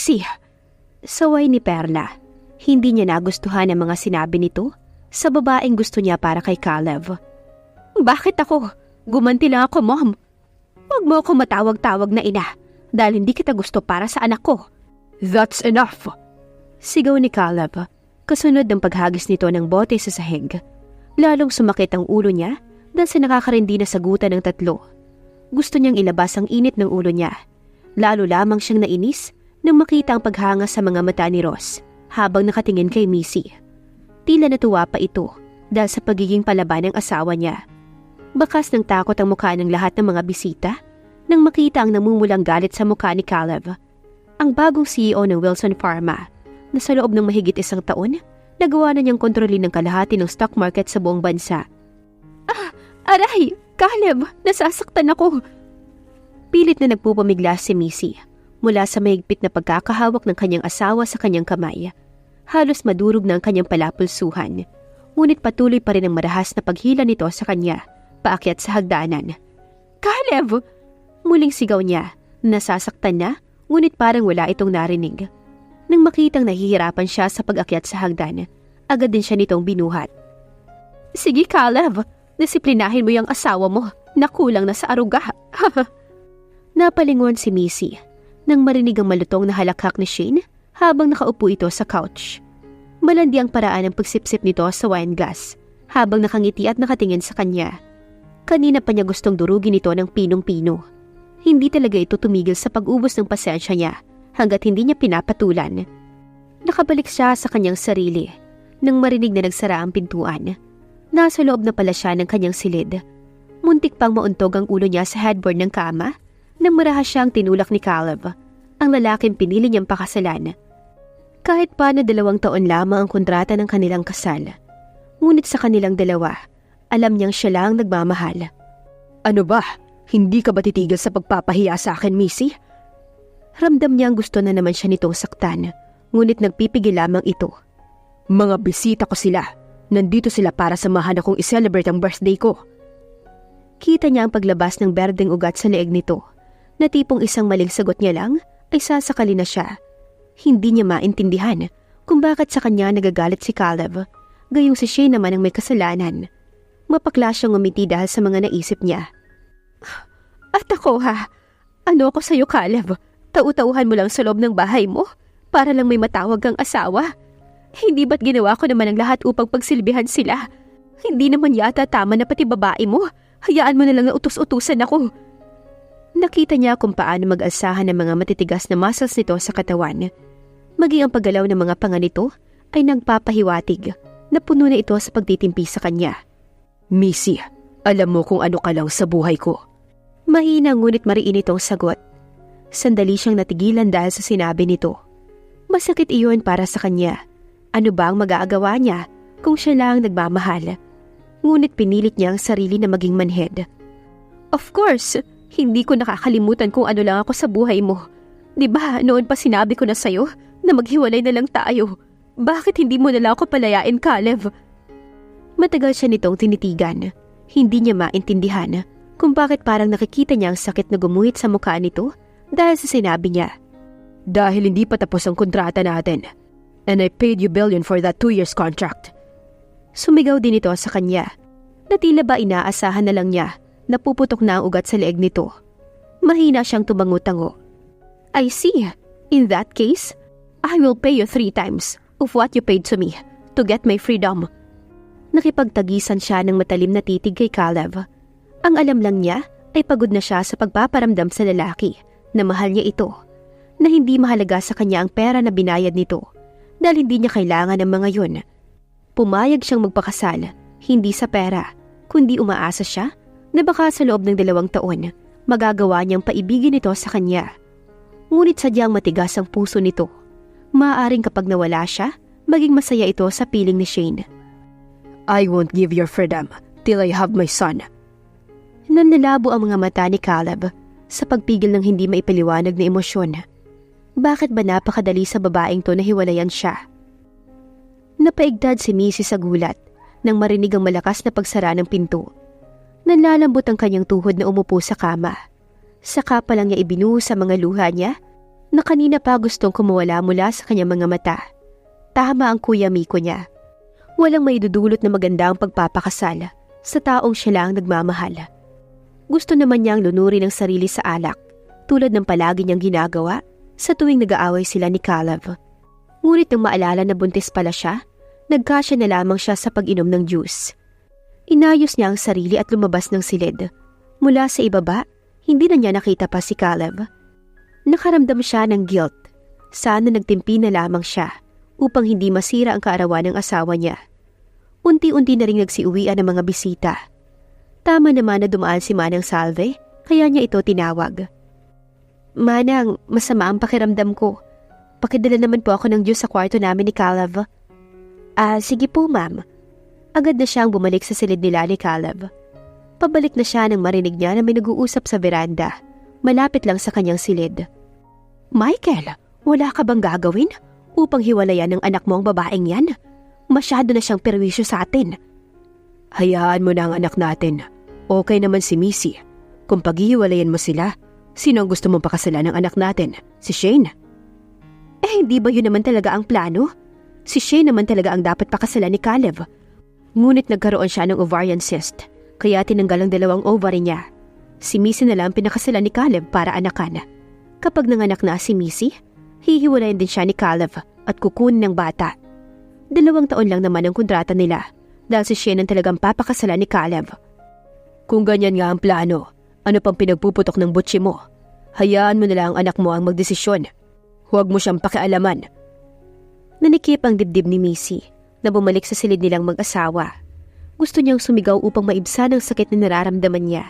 Missy! Saway ni Perla. Hindi niya nagustuhan ang mga sinabi nito sa babaeng gusto niya para kay Caleb. Bakit ako? Gumanti lang ako, Mom. Huwag mo ako matawag-tawag na ina dahil hindi kita gusto para sa anak ko. That's enough! Sigaw ni Caleb, kasunod ng paghagis nito ng bote sa sahig. Lalong sumakit ang ulo niya dahil sa nakakarindi na sagutan ng tatlo. Gusto niyang ilabas ang init ng ulo niya. Lalo lamang siyang nainis nang makita ang paghanga sa mga mata ni Ross habang nakatingin kay Missy. Tila natuwa pa ito dahil sa pagiging palaban ng asawa niya. Bakas ng takot ang mukha ng lahat ng mga bisita nang makita ang namumulang galit sa mukha ni Caleb. Ang bagong CEO ng Wilson Pharma na sa loob ng mahigit 1 taon, nagawa na niyang kontrolin ng kalahati ng stock market sa buong bansa. Aray! Caleb! Nasasaktan ako! Pilit na nagpupumiglas si Missy mula sa mahigpit na pagkakahawak ng kanyang asawa sa kanyang kamay. Halos madurog na ang kanyang palapulsuhan. Ngunit patuloy pa rin ang marahas na paghila nito sa kanya, paakyat sa hagdanan. Caleb! Muling sigaw niya, nasasaktan na, ngunit parang wala itong narinig. Nang makitang nahihirapan siya sa pag-akyat sa hagdan, agad din siya nitong binuhat. Sige Caleb, disiplinahin mo yung asawa mo, nakulang na sa aruga. Napalingon si Missy nang marinig ang malutong na halakhak ni Shane habang nakaupo ito sa couch. Malandi ang paraan ng pagsipsip nito sa wine glass habang nakangiti at nakatingin sa kanya. Kanina pa niya gustong durugin ito ng pinong-pino. Hindi talaga ito tumigil sa pag-ubos ng pasensya niya hanggat hindi niya pinapatulan. Nakabalik siya sa kanyang sarili nang marinig na nagsara ang pintuan. Nasa loob na pala siya ng kanyang silid. Muntik pang mauntog ang ulo niya sa headboard ng kama nang marahas siyang tinulak ni Caleb, ang lalaking pinili niyang pakasalan. Kahit paano 2 taon lamang ang kontrata ng kanilang kasal. Ngunit sa kanilang dalawa, alam niyang siya lang nagmamahal. Ano ba? Hindi ka ba titigil sa pagpapahiya sa akin, Missy? Ramdam niyang gusto na naman siya nitong saktan, ngunit nagpipigil lamang ito. Mga bisita ko sila. Nandito sila para samahan akong i-celebrate ang birthday ko. Kita niya ang paglabas ng berdeng ugat sa leeg nito, na tipong isang maling sagot niya lang ay sasakali na siya. Hindi niya maintindihan kung bakit sa kanya nagagalit si Caleb, gayong si Shane naman ang may kasalanan. Mapakla siyang umiti dahil sa mga naisip niya. At ako ha? Ano ako sa'yo, Caleb? Tau-tauhan mo lang sa loob ng bahay mo para lang may matawag kang asawa? Hindi ba't ginawa ko naman ang lahat upang pagsilbihan sila? Hindi naman yata tama na pati babae mo. Hayaan mo na lang na utos-utusan ako. Nakita niya kung paano mag-alsahan ng mga matitigas na muscles nito sa katawan. Maging ang paggalaw ng mga panga nito ay nagpapahiwatig na puno na ito sa pagtitimpi sa kanya. Missy, alam mo kung ano ka lang sa buhay ko. Mahina ngunit mariin itong sagot. Sandali siyang natigilan dahil sa sinabi nito. Masakit iyon para sa kanya. Ano ba ang mag-aagawa niya kung siya lang nagmamahal? Ngunit pinilit niya ang sarili na maging manhid. Of course, hindi ko nakakalimutan kung ano lang ako sa buhay mo. Diba noon pa sinabi ko na sa'yo na maghiwalay na lang tayo? Bakit hindi mo na lang ako palayain, Caleb? Matagal siya nitong tinitigan. Hindi niya maintindihan kung bakit parang nakikita niya ang sakit na gumuhit sa mukha nito dahil sa sinabi niya. Dahil hindi pa tapos ang kontrata natin. And I paid you $1 billion for that 2 years contract. Sumigaw din ito sa kanya na tila ba inaasahan na lang niya na puputok na ang ugat sa leeg nito. Mahina siyang tumango-tango. I see. In that case, I will pay you 3 times of what you paid to me to get my freedom. Nakipagtagisan siya ng matalim na titig kay Caleb. Ang alam lang niya ay pagod na siya sa pagpaparamdam sa lalaki na mahal niya ito, na hindi mahalaga sa kanya ang pera na binayad nito dahil hindi niya kailangan ng mga yun. Pumayag siyang magpakasal, hindi sa pera, kundi umaasa siya na baka sa loob ng 2 taon, magagawa niyang paibigin ito sa kanya. Ngunit sadyang matigas ang puso nito. Maaaring kapag nawala siya, maging masaya ito sa piling ni Shane. I won't give your freedom till I have my son. Nanlalabo ang mga mata ni Caleb sa pagpigil ng hindi maipaliwanag na emosyon. Bakit ba napakadali sa babaeng to na hiwalayan siya? Napaigdad si Missy sa gulat nang marinig ang malakas na pagsara ng pinto. Nanlalambot ang kanyang tuhod na umupo sa kama. Saka pa lang niya ibinuhos sa mga luha niya na kanina pa gustong kumuwala mula sa kanyang mga mata. Tama ang Kuya Miko niya. Walang maidudulot na maganda ang pagpapakasal sa taong siya lang nagmamahal. Gusto naman niyang lunurin ang sarili sa alak, tulad ng palagi niyang ginagawa sa tuwing nag-aaway sila ni Caleb. Ngunit nang maalala na buntis pala siya, nagkasya na lamang siya sa pag-inom ng juice. Inayos niya ang sarili at lumabas ng silid. Mula sa ibaba, hindi na niya nakita pa si Caleb. Nakaramdam siya ng guilt. Sana nagtimpi na lamang siya upang hindi masira ang kaarawan ng asawa niya. Unti-unti na rin nagsiuwian ng mga bisita. Tama naman na dumaan si Manang Salve, kaya niya ito tinawag. Manang, masama ang pakiramdam ko. Pakidala naman po ako ng juice sa kwarto namin ni Caleb. Sige po ma'am. Agad na siyang bumalik sa silid nila ni Caleb. Pabalik na siya nang marinig niya na may nag-uusap sa veranda, malapit lang sa kanyang silid. Michael, wala ka bang gagawin upang hiwalayan ng anak mo ang babaeng yan? Masyado na siyang perwisyo sa atin. Hayaan mo na ang anak natin. Okay naman si Missy. Kung paghihiwalayan mo sila, sino ang gusto mong pakasalan ng anak natin? Si Shane? Hindi ba yun naman talaga ang plano? Si Shane naman talaga ang dapat pakasalan ni Caleb. Ngunit nagkaroon siya ng ovarian cyst, kaya tinanggal ang 2 ovary niya. Si Missy na lang pinakasalan ni Caleb para anakan. Kapag nanganak na si Missy, hihiwalayan din siya ni Caleb at kukunin ng bata. 2 taon lang naman ang kontrata nila dahil si Shane ang talagang papakasalan ni Caleb. Kung ganyan nga ang plano, ano pang pinagpuputok ng butsi mo? Hayaan mo na lang ang anak mo ang magdesisyon. Huwag mo siyang pakialaman. Nanikip ang dibdib ni Missy na bumalik sa silid nilang mag-asawa. Gusto niyang sumigaw upang maibsan ang sakit na nararamdaman niya.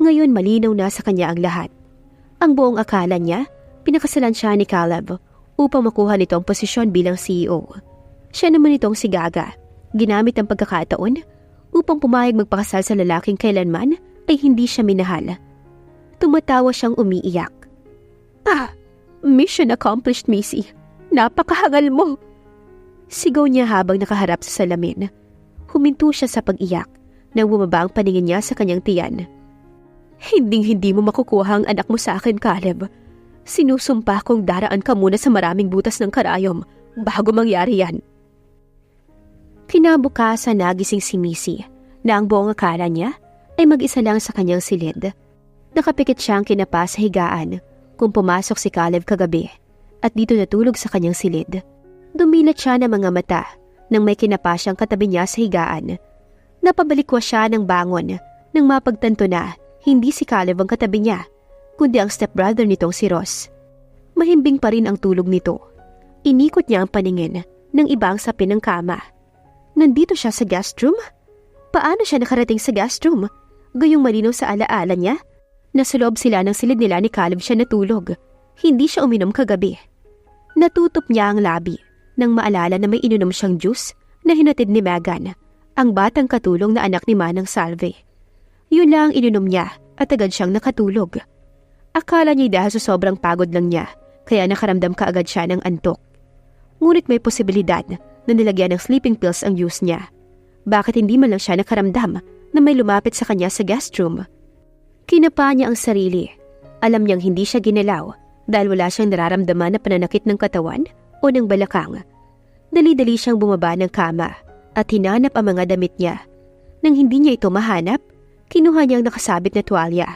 Ngayon malinaw na sa kanya ang lahat. Ang buong akala niya, pinakasalan siya ni Caleb upang makuha nito ang posisyon bilang CEO. Siya naman itong si Gaga, ginamit ang pagkakataon upang pumayag magpakasal sa lalaking kailanman ay hindi siya minahal. Tumatawa siyang umiiyak. Mission accomplished, Missy. Napakahangal mo. Sigaw niya habang nakaharap sa salamin. Huminto siya sa pag-iyak nang bumaba ang paningin niya sa kanyang tiyan. Hinding-hindi mo makukuha ang anak mo sa akin, Caleb. Sinusumpa kong daraan ka muna sa maraming butas ng karayom bago mangyari yan. Kinabukasan nagising si Missy na ang buong akala niya ay mag-isa lang sa kanyang silid. Nakapikit siyang kinapa sa higaan kung pumasok si Caleb kagabi at dito natulog sa kanyang silid. Dumilat siya ng mga mata nang may kinapa siyang katabi niya sa higaan. Napabalikwas siya ng bangon nang mapagtanto na hindi si Caleb ang katabi niya, kundi ang stepbrother nitong si Ross. Mahimbing pa rin ang tulog nito. Inikot niya ang paningin ng ibang sapin ng kama. Nandito siya sa guest room? Paano siya nakarating sa guest room? Gayong malinaw sa alaala niya, nasa loob sila ng silid nila ni Caleb siya natulog. Hindi siya uminom kagabi. Natutop niya ang labi nang maalala na may ininom siyang juice na hinatid ni Megan, ang batang katulong na anak ni Manang Salve. Yun lang ang ininom niya at agad siyang nakatulog. Akala niya dahil sa sobrang pagod lang niya, kaya nakaramdam kaagad siya ng antok. Ngunit may posibilidad na nilagyan ng sleeping pills ang juice niya. Bakit hindi man lang siya nakaramdam na may lumapit sa kanya sa guest room? Kinapa niya ang sarili. Alam niyang hindi siya ginalaw dahil wala siyang nararamdaman na pananakit ng katawan o ng balakang. Dali-dali siyang bumaba ng kama at hinanap ang mga damit niya. Nang hindi niya ito mahanap, kinuha niyang nakasabit na tuwalya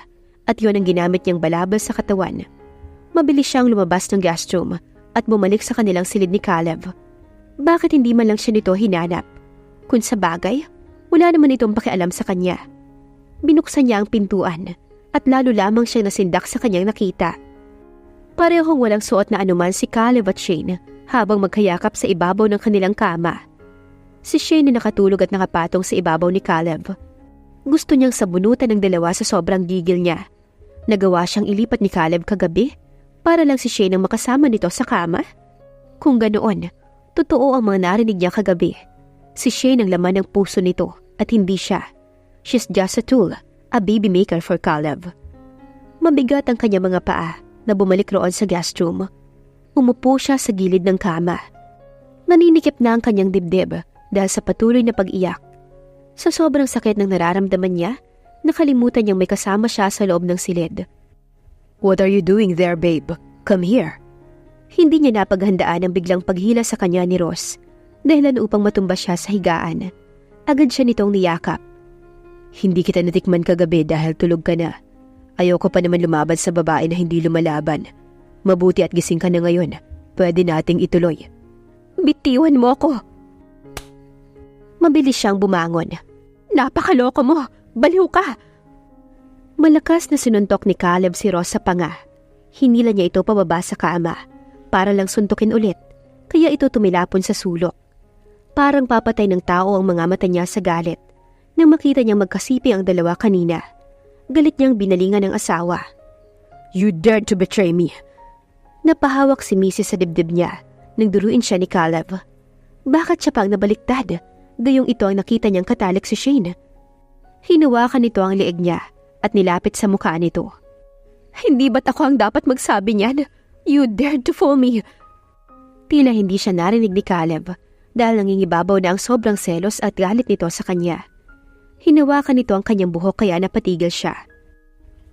at yun ang ginamit niyang balabal sa katawan. Mabilis siyang lumabas ng guest room at bumalik sa kanilang silid ni Caleb. Bakit hindi man lang siya nito hinanap? Kung sa bagay, wala naman itong pakialam sa kanya. Binuksan niya ang pintuan at lalo lamang siyang nasindak sa kanyang nakita. Parehong walang suot na anuman si Caleb at Shane habang magkayakap sa ibabaw ng kanilang kama. Si Shane na nakatulog at nakapatong sa ibabaw ni Caleb. Gusto niyang sabunutan ng dalawa sa sobrang gigil niya. Nagawa siyang ilipat ni Caleb kagabi para lang si Shane ang makasama nito sa kama. Kung ganoon, totoo ang mga narinig niya kagabi. Si Shane ang laman ng puso nito at hindi siya. She's just a tool, a baby maker for Caleb. Mabigat ang kanyang mga paa na bumalik roon sa guest room. Umupo siya sa gilid ng kama. Naninikip na ang kanyang dibdib dahil sa patuloy na pag-iyak. Sa sobrang sakit ng nararamdaman niya, nakalimutan niyang may kasama siya sa loob ng silid. What are you doing there, babe? Come here. Hindi niya napaghandaan ang biglang paghila sa kanya ni Ross, dahilan upang matumba siya sa higaan. Agad siya nitong niyakap. Hindi kita natikman kagabi dahil tulog ka na. Ayoko pa naman lumaban sa babae na hindi lumalaban. Mabuti at gising ka na ngayon. Pwede nating ituloy. Bitiwan mo ako. Mabilis siyang bumangon. Napakaloko mo! Baliw ka! Malakas na sinuntok ni Caleb si Ross sa panga. Hinila niya ito pababa sa kama para lang suntukin ulit, kaya ito tumilapon sa sulok. Parang papatay ng tao ang mga mata niya sa galit nang makita niyang magkasipi ang dalawa kanina. Galit niyang binalingan ng asawa. You dared to betray me! Napahawak si Mrs. sa dibdib niya nang duruin siya ni Caleb. Bakit siya pang nabaliktad? Gayong ito ang nakita niyang katalik si Shane. Hinawakan nito ang leeg niya at nilapit sa mukha nito. Hindi ba't ako ang dapat magsabi niyan? You dared to fool me! Tila hindi siya narinig ni Caleb dahil nangingibabaw na ang sobrang selos at galit nito sa kanya. Hinawakan nito ang kanyang buhok kaya napatigil siya.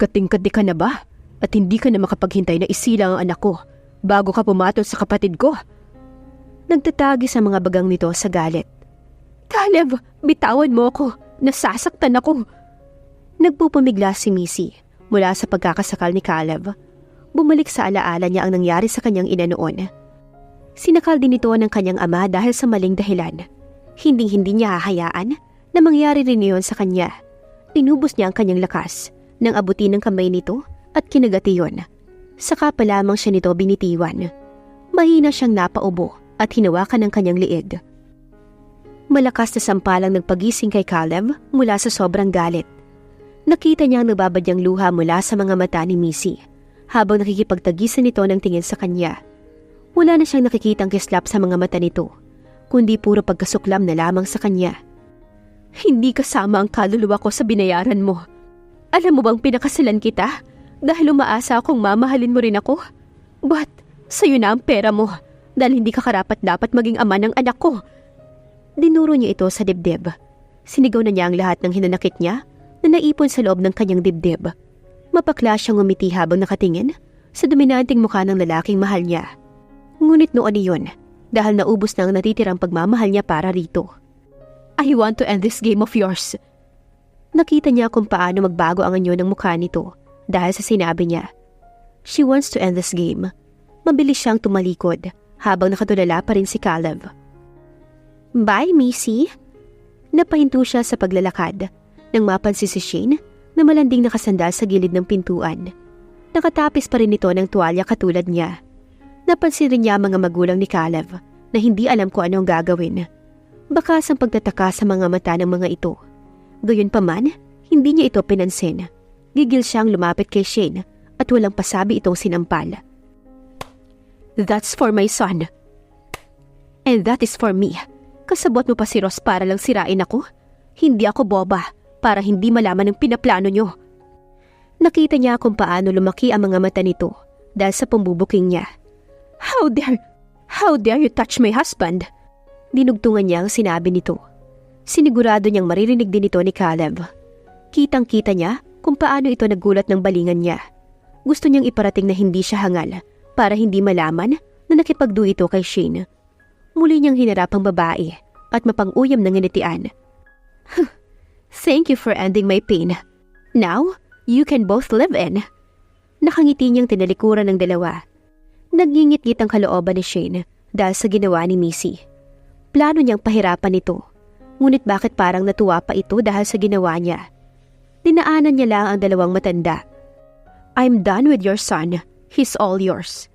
Kating-kati ka na ba? At hindi ka na makapaghintay na isilang ang anak ko bago ka pumatol sa kapatid ko? Nagtatagi sa mga bagang nito sa galit. Caleb, bitawan mo ako. Nasasaktan ako. Nagpupumigla si Missy mula sa pagkakasakal ni Caleb. Bumalik sa alaala niya ang nangyari sa kanyang ina noon. Sinakal din ito ng kanyang ama dahil sa maling dahilan. Hindi niya hahayaan na mangyari rin iyon sa kanya. Inubos niya ang kanyang lakas nang abutin ng kamay nito at kinagati yun. Saka pa lamang siya nito binitiwan. Mahina siyang napaubo at hinawakan ng kanyang liig. Malakas na sampalang nagpagising kay Caleb mula sa sobrang galit. Nakita niya ang nababadyang luha mula sa mga mata ni Missy habang nakikipagtagisan nito ng tingin sa kanya. Wala na siyang nakikitang kislap sa mga mata nito, kundi puro pagkasuklam na lamang sa kanya. Hindi kasama ang kaluluwa ko sa binayaran mo. Alam mo bang pinakasalan kita dahil umaasa akong mamahalin mo rin ako? But sa'yo na ang pera mo dahil hindi ka karapat-dapat maging ama ng anak ko. Dinuro niya ito sa dibdib. Sinigaw na niya ang lahat ng hinanakit niya na naipon sa loob ng kanyang dibdib. Mapakla siyang umiti habang nakatingin sa dominanting mukha ng lalaking mahal niya. Ngunit noon iyon, dahil naubos na ang natitirang pagmamahal niya para rito. I want to end this game of yours. Nakita niya kung paano magbago ang anyo ng mukha nito dahil sa sinabi niya. She wants to end this game. Mabilis siyang tumalikod habang nakatulala pa rin si Caleb. Bye, Missy. Napahinto siya sa paglalakad nang mapansin si Shane na malanding nakasandal sa gilid ng pintuan. Nakatapis pa rin ito ng tuwalya katulad niya. Napansin rin niya ang mga magulang ni Caleb na hindi alam kung anong gagawin. Bakas ang pagtataka sa mga mata ng mga ito. Gayunpaman, hindi niya ito pinansin. Gigil siyang lumapit kay Shane at walang pasabi itong sinampal. That's for my son. And that is for me. Kasabot mo pa si Ross para lang sirain ako? Hindi ako boba para hindi malaman ang pinaplano niyo. Nakita niya kung paano lumaki ang mga mata nito dahil sa pambubuking niya. How dare you touch my husband? Dinugtungan niya ang sinabi nito. Sinigurado niyang maririnig din ito ni Caleb. Kitang-kita niya kung paano ito nagulat ng balingan niya. Gusto niyang iparating na hindi siya hangal para hindi malaman na nakipagdu ito kay Shane. Muli niyang hinarap ang babae at mapang-uyam ng nginitian. Thank you for ending my pain. Now, you can both live in. Nakangiti niyang tinalikuran ng dalawa. Nagngingit-ngit ang kalooban ni Shane dahil sa ginawa ni Missy. Plano niyang pahirapan ito. Ngunit bakit parang natuwa pa ito dahil sa ginawa niya? Dinaanan niya lang ang dalawang matanda. I'm done with your son. He's all yours.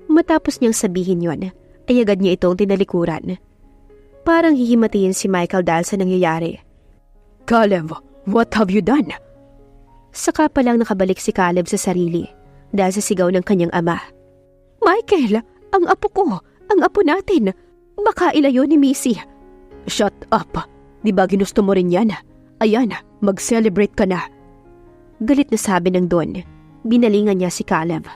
Matapos niyang sabihin yon, ay agad niya itong tinalikuran. Parang hihimatiin si Michael dahil sa nangyayari. Caleb, what have you done? Saka pa lang nakabalik si Caleb sa sarili dahil sa sigaw ng kanyang ama. Michael, ang apo ko, ang apo natin. Baka ilayo ni Missy. Shut up. Di ba ginusto mo rin yan? Ayan, mag-celebrate ka na. Galit na sabi ng Don. Binalingan niya si Caleb.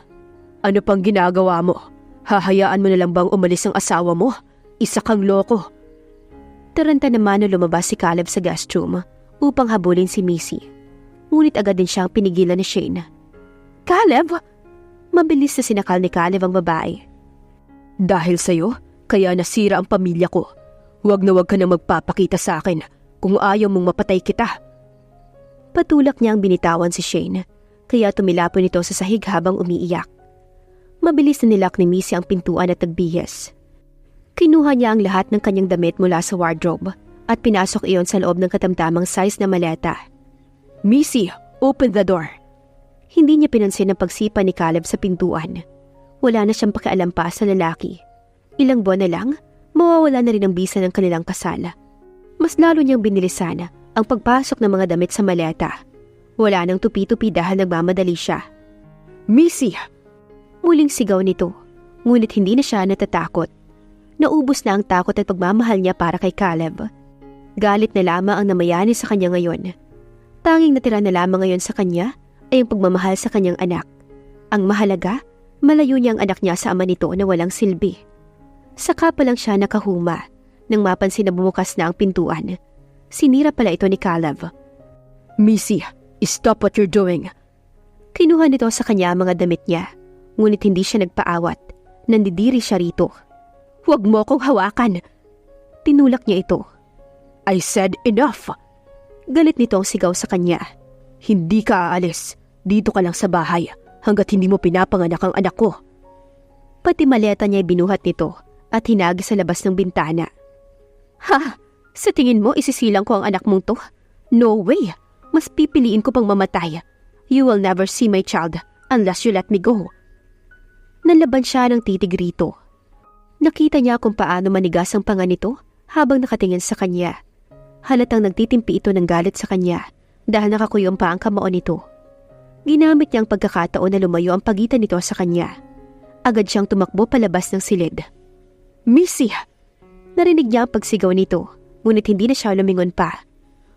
Ano pang ginagawa mo? Hahayaan mo na lang bang umalis ang asawa mo? Isa kang loko. Taranta naman na lumabas si Caleb sa guest room upang habulin si Missy. Ngunit agad din siyang pinigilan ni Shane. Caleb! Mabilis na sinakal ni Caleb ang babae. Dahil sa'yo, kaya nasira ang pamilya ko. Huwag na huwag ka na magpapakita sa akin kung ayaw mong mapatay kita. Patulak niya ang binitawan si Shane, kaya tumilapon ito sa sahig habang umiiyak. Mabilis na nilak ni Missy ang pintuan at nagbihis. Kinuha niya ang lahat ng kanyang damit mula sa wardrobe at pinasok iyon sa loob ng katamtamang size na maleta. Missy, open the door. Hindi niya pinansin ang pagsipa ni Caleb sa pintuan. Wala na siyang pakialam pa sa lalaki. Ilang buwan na lang, mawawala na rin ang bisa ng kanilang kasal. Mas lalo niyang binilisan ang pagpasok ng mga damit sa maleta. Wala nang tupi-tupi dahil nagmamadali siya. Missy! Muling sigaw nito, ngunit hindi na siya natatakot. Naubos na ang takot at pagmamahal niya para kay Caleb. Galit na lamang ang namayani sa kanya ngayon. Tanging natira na lamang ngayon sa kanya ay ang pagmamahal sa kanyang anak. Ang mahalaga, malayo niya ang anak niya sa ama nito na walang silbi. Saka pa lang siya nakahuma nang mapansin na bumukas na ang pintuan. Sinira pala ito ni Caleb. Missy, stop what you're doing. Kinuha nito sa kanya ang mga damit niya, ngunit hindi siya nagpaawat. Nandidiri siya rito. Huwag mo akong hawakan. Tinulak niya ito. I said enough. Galit nito ang sigaw sa kanya. Hindi ka aalis. Dito ka lang sa bahay hanggat hindi mo pinapanganak ang anak ko. Pati maleta niya ay binuhat nito at hinagi sa labas ng bintana. Ha? Sa tingin mo isisilang ko ang anak mong to? No way! Mas pipiliin ko pang mamatay. You will never see my child unless you let me go. Nalaban siya ng titig rito. Nakita niya kung paano manigas ang panga nito habang nakatingin sa kanya. Halatang nagtitimpi ito ng galit sa kanya dahil nakakuyong pa ang kamao nito. Ginamit niya ang pagkakataon na lumayo ang pagitan nito sa kanya. Agad siyang tumakbo palabas ng silid. Missy! Narinig niya ang pagsigaw nito, ngunit hindi na siya lumingon pa.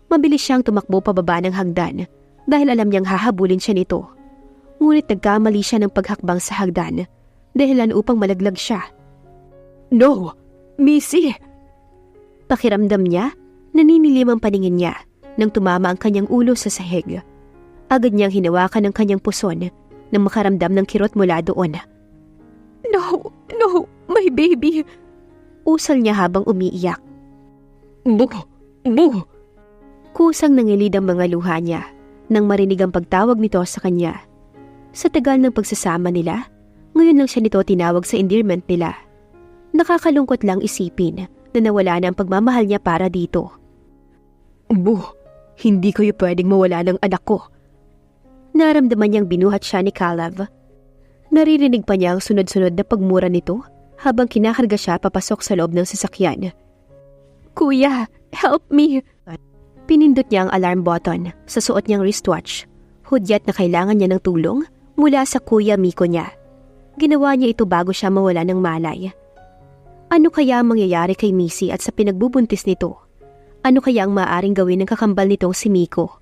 Mabilis siyang tumakbo pababa ng hagdan dahil alam niyang hahabulin siya nito. Ngunit nagkamali siya ng paghakbang sa hagdan dahilan upang malaglag siya. No! Missy! Pakiramdam niya, naninilim ang paningin niya nang tumama ang kanyang ulo sa sahig. Agad niyang hinawakan ang kanyang puson nang makaramdam ng kirot mula doon. No! No! My baby! Usal niya habang umiiyak. Buh! Buh! Kusang nangilid ang mga luha niya nang marinig ang pagtawag nito sa kanya. Sa tagal ng pagsasama nila, ngayon lang siya nito tinawag sa endearment nila. Nakakalungkot lang isipin na nawala na ang pagmamahal niya para dito. Buh! Hindi kayo pwedeng mawala ng anak ko. Naramdaman niyang binuhat siya ni Caleb. Naririnig pa niya ang sunod-sunod na pagmura nito habang kinakarga siya papasok sa loob ng sasakyan. Kuya, help me! Pinindot niya ang alarm button sa suot niyang wristwatch. Hudyat na kailangan niya ng tulong mula sa Kuya Miko niya. Ginawa niya ito bago siya mawala ng malay. Ano kaya ang mangyayari kay Missy at sa pinagbubuntis nito? Ano kaya ang maaaring gawin ng kakambal nitong si Miko?